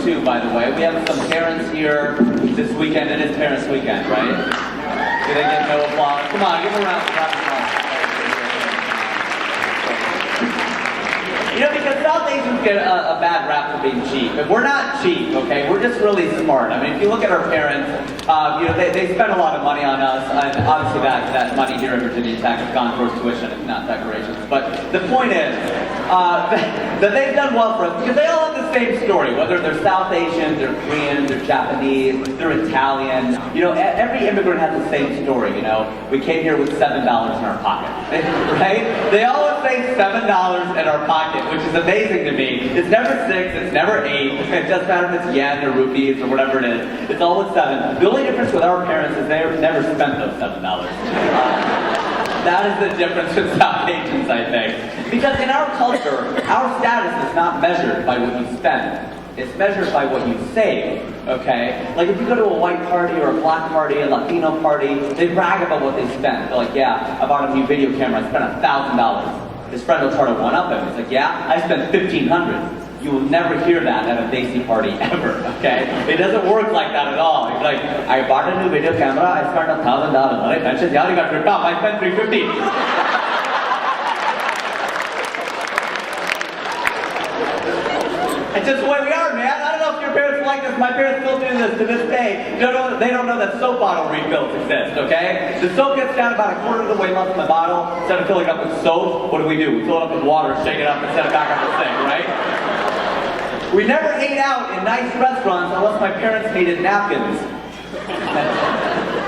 too, by the way. We have some parents here this weekend. It is Parents Weekend, right? Do they get no applause? Come on, give them a round of applause. You know, because South Asians get a bad rap for being cheap. And we're not cheap, okay? We're just really smart. I mean, if you look at our parents, you know, they spend a lot of money on us. And obviously that money here in Virginia Tech has gone towards tuition and not decorations. But the point is that they've done well for us because they all have the same story. Whether they're South Asian, they're Korean, they're Japanese, they're Italian. You know, every immigrant has the same story, you know. We came here with $7 in our pocket, right? They always say $7 in our pocket, which is amazing to me. It's never 6, it's never 8. It doesn't matter if it's yen or rupees or whatever it is. It's always 7. The only difference with our parents is they've never spent those $7. That is the difference with South Asians, I think. Because in our culture, our status is not measured by what you spend. It's measured by what you save, okay? Like if you go to a white party or a black party, a Latino party, they brag about what they spent. They're like, yeah, I bought a new video camera, I spent $1,000. His friend will try to one-up him. He's like, yeah, I spent $1,500. You will never hear that at a Desi party ever, okay? It doesn't work like that at all. It's like, I bought a new video camera, I spent $1,000. Right? I said, yeah, you got ripped off, I spent $350. It's just the way we are, man. I don't know if your parents are like this. My parents still do this to this day. They don't know that soap bottle refills exist, okay? The soap gets down about a quarter of the way left in the bottle. Instead of filling it up with soap, what do? We fill it up with water, shake it up, and set it back up the sink, right? We never ate out in nice restaurants unless my parents needed napkins.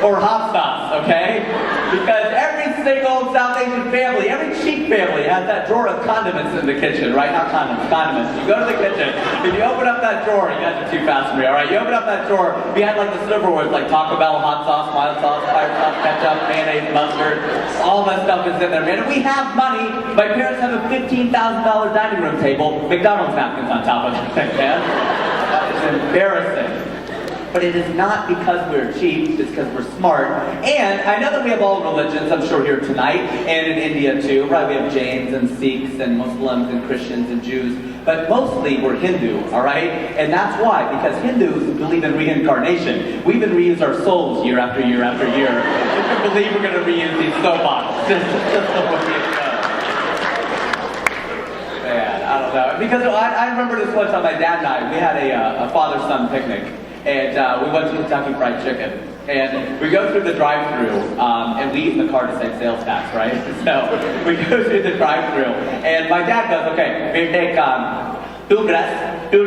Or hot sauce, okay? Because every single South Asian family, every chic family has that drawer of condiments in the kitchen, right? Not condoms, condiments. You go to the kitchen, if you open up that drawer, you guys are too fast for me, alright? You open up that drawer, behind like the silverware, like Taco Bell, hot sauce, mild sauce, fire sauce, ketchup, mayonnaise, mustard, all that stuff is in there, man. And we have money. My parents have a $15,000 dining room table, McDonald's napkins on top of that thing, man. That is embarrassing. But it is not because we're cheap, it's because we're smart. And I know that we have all religions, I'm sure here tonight, and in India too, right? We have Jains and Sikhs and Muslims and Christians and Jews, but mostly we're Hindu, all right? And that's why, because Hindus believe in reincarnation. We even reuse our souls year after year after year. If you believe we're going to reuse these soap bottles. Just the way it goes. Man, I don't know. Because I remember this one time, my dad and I, we had a father-son picnic. And we went to Kentucky Fried Chicken. And we go through the drive-thru, and we eat in the car to save sales tax, right? So we go through the drive-thru, and my dad goes, okay, we take two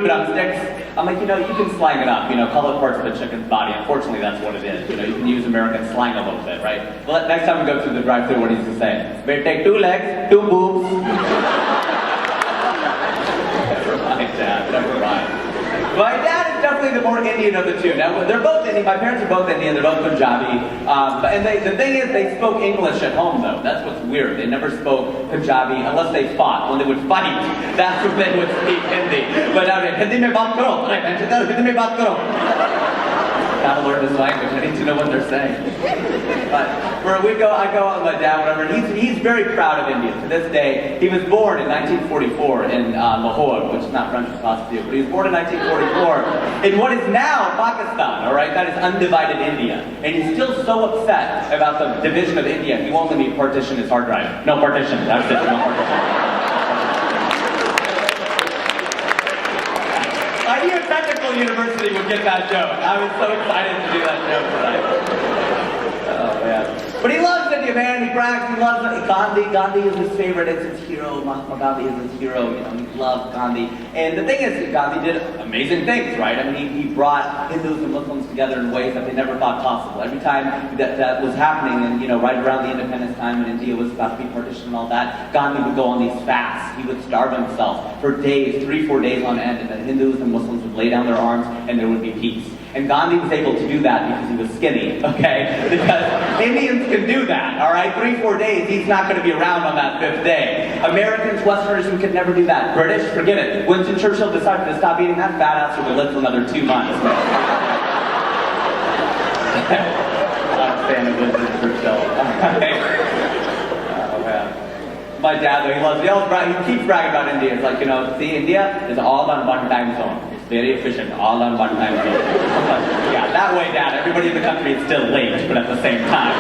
drumsticks. I'm like, you know, you can slang it up, you know, call it parts of the chicken's body. Unfortunately, that's what it is. You know, you can use American slang a little bit, right? Well, next time we go through the drive-thru, what does he say? We take 2 legs, 2 boobs. Never mind. My dad is definitely the more Indian of the two. Now, they're both Indian. My parents are both Indian. They're both Punjabi. The thing is, they spoke English at home, though. That's what's weird. They never spoke Punjabi unless they fought. When they would fight, that's when they would speak Hindi. But I mean, Hindi mein baat karo. I mentioned that. Hindi mein baat karo. Gotta learn this language. I need to know what they're saying. But I go out with my dad, whatever. He's very proud of India to this day. He was born in 1944 in Lahore, which is not French philosophy, but he was born in 1944 in what is now Pakistan. All right, that is undivided India, and he's still so upset about the division of India. He won't let me partition his hard drive. No partition. That's it. No partition. I knew Technical University would get that joke. I was so excited to do that joke tonight. Oh, man. But he loves India, man. He brags. He loves it. Gandhi is his favorite. It's his hero. Mahatma Gandhi is his hero. You know, he loves Gandhi. And the thing is, Gandhi did amazing things, right? I mean, he brought Hindus and Muslims together in ways that they never thought possible. Every time that was happening, and you know, right around the independence time when India was about to be partitioned and all that, Gandhi would go on these fasts. He would starve himself for days, 3-4 days on end, and the Hindus and Muslims would lay down their arms, and there would be peace. And Gandhi was able to do that because he was skinny, okay? Because Indians can do that, all right? 3-4 days, he's not going to be around on that 5th day. Americans, Westerners, we could never do that. British, forget it. Winston Churchill decided to stop eating that fat ass so we lived for another 2 months. Not a fan of Winston Churchill. Oh, man. My dad, though, he keeps bragging about India. It's like, you know, see, India is all about one time zone. Very efficient, all on one time. Yeah, that way, Dad, everybody in the country is still late, but at the same time.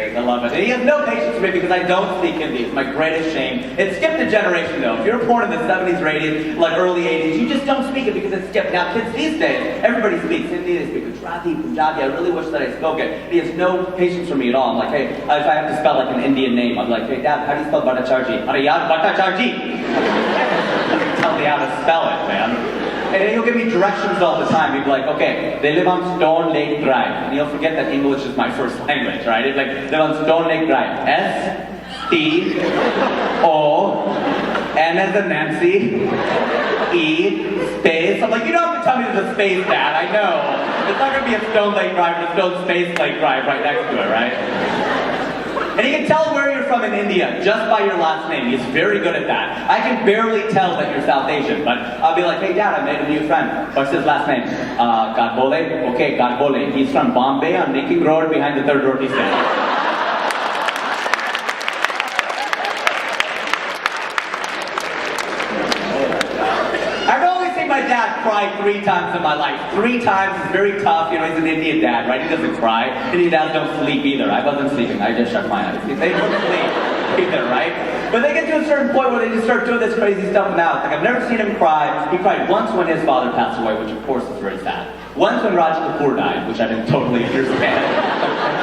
I love it. And he has no patience for me because I don't speak Hindi. It's my greatest shame. It skipped a generation though. If you were born in the 70s or 80s, like early 80s, you just don't speak it because it's skipped. Now kids these days, everybody speaks Hindi, they speak Gujarati, Punjabi. I really wish that I spoke it. He has no patience for me at all. I'm like, hey, if I have to spell like an Indian name, I'm like, hey Dad, how do you spell Bhattacharjee? Are yaar Bhattacharjee? Tell me how to spell it, man. And then he'll give me directions all the time. He'd be like, okay, they live on Stone Lake Drive. And he'll forget that English is my first language, right? He's like, live on Stone Lake Drive. S-T-O-N as in Nancy, E, space. I'm like, you don't have to tell me there's a space, Dad. I know. It's not going to be a Stone Lake Drive and a Stone Space Lake Drive right next to it, right? And he can tell where you're from in India just by your last name. He's very good at that. I can barely tell that you're South Asian, but I'll be like, hey Dad, I made a new friend. What's his last name? Gadbole? Okay, Gadbole. He's from Bombay on Nicking Road behind the third roti stand. My dad cried 3 times in my life. 3 times is very tough. You know, he's an Indian dad, right? He doesn't cry. Indian dads don't sleep either. I wasn't sleeping. I just shut my eyes. They don't sleep either, right? But they get to a certain point where they just start doing this crazy stuff now. It's like, I've never seen him cry. He cried once when his father passed away, which of course is very sad. Once when Rajiv died, which I didn't totally understand.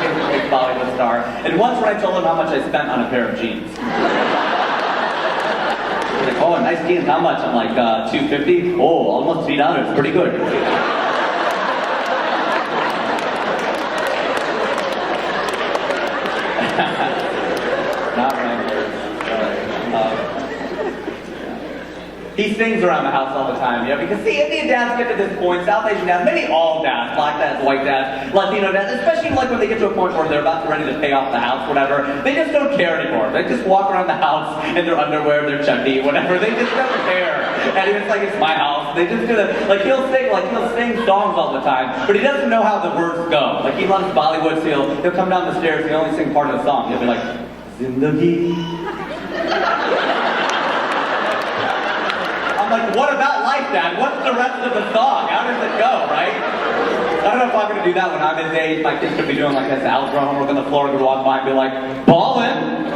He's a big Bollywood star. And once when I told him how much I spent on a pair of jeans. Like, oh, nice jeans, how much? I'm like, $2.50? Oh, almost $3, pretty good. Not right. He sings around the house all the time, you know, because see, Indian dads get to this point, South Asian dads, maybe all dads, black dads, white dads, Latino dads, especially like when they get to a point where they're about to ready to pay off the house, whatever, they just don't care anymore. They just walk around the house in their underwear, their chutney, whatever, they just don't care. And it's like, it's my house. They just do that, like he'll sing songs all the time, but he doesn't know how the words go. Like he loves Bollywood, so he'll come down the stairs, he'll only sing part of the song. He'll be like, Zindagi. I'm like, what about life, Dad? What's the rest of the song? How does it go, right? I don't know if I'm going to do that when I'm his age. My kids could be doing like this. Al's throwing homework on the floor and could walk by and be like, ballin'.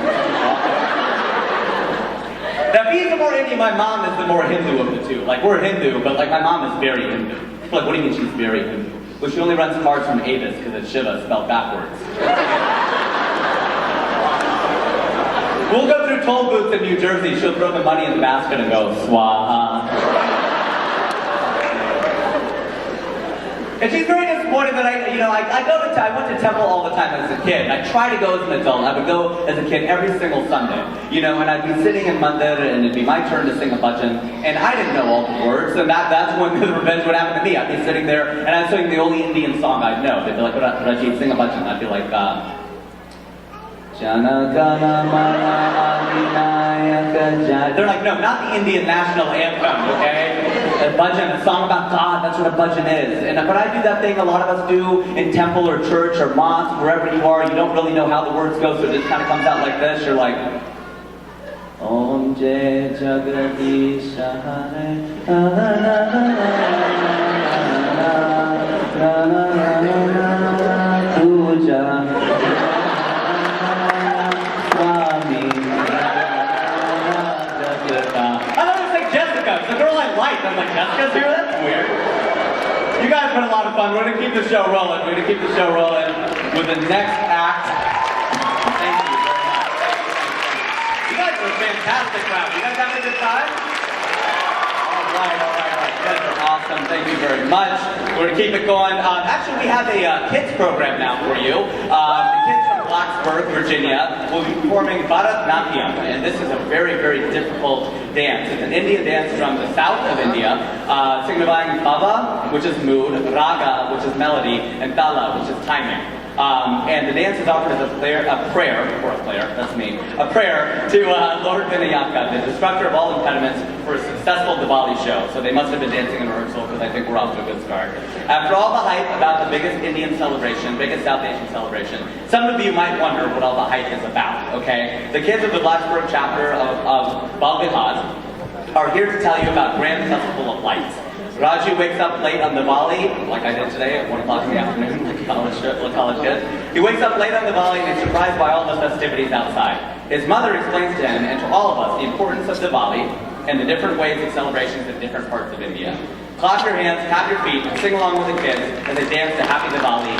Now, if he's the more Indian, my mom is the more Hindu of the two. Like, we're Hindu, but like my mom is very Hindu. Like, what do you mean she's very Hindu? Well, she only rents cars from Avis because it's Shiva spelled backwards. We'll go through toll booths in New Jersey. She'll throw the money in the basket and go, swaha. And she's very disappointed that I went to temple all the time as a kid. I try to go as an adult. I would go as a kid every single Sunday. You know, and I'd be sitting in mandir and it'd be my turn to sing a bhajan. And I didn't know all the words. And that's when the revenge would happen to me. I'd be sitting there and I'd sing the only Indian song I'd know. They'd be like, Rajiv, sing a bhajan. I'd be like, Jana Gana Mana Adinayaka Jana. They're like, no, not the Indian national anthem, okay? A bhajan, a song about God, that's what a bhajan is. But I do that thing a lot of us do in temple or church or mosque, wherever you are, you don't really know how the words go, so it just kind of comes out like this. You're like, Om Jai Jagadish Puja. The girl I liked, I'm like, Jessica's here? That's weird. You guys have been a lot of fun. We're going to keep the show rolling. We're going to keep the show rolling with the next act. Thank you very much. You guys are a fantastic crowd. You guys having a good time? All right. You guys are awesome. Thank you very much. We're going to keep it going. Actually, we have a kids program now for you. The kids from Blacksburg, Virginia, will be performing Bharatanatyam, and this is a very, very difficult dance. It's an Indian dance from the south of India, signifying Bhava, which is mood, Raga, which is melody, and Tala, which is timing. And the dance is offered as a prayer to Lord Vinayaka, the destructor of all impediments, for a successful Diwali show. So they must have been dancing in rehearsal because I think we're off to a good start. After all the hype about the biggest Indian celebration, biggest South Asian celebration, some of you might wonder what all the hype is about, okay? The kids of the Blacksburg chapter of Balgihad are here to tell you about Grand Festival of Lights. Rajiv wakes up late on Diwali, like I did today at 1 o'clock in the afternoon, like college kids. He wakes up late on Diwali and is surprised by all the festivities outside. His mother explains to him and to all of us the importance of Diwali and the different ways of celebrations in different parts of India. Clap your hands, tap your feet, and sing along with the kids as they dance to Happy Diwali.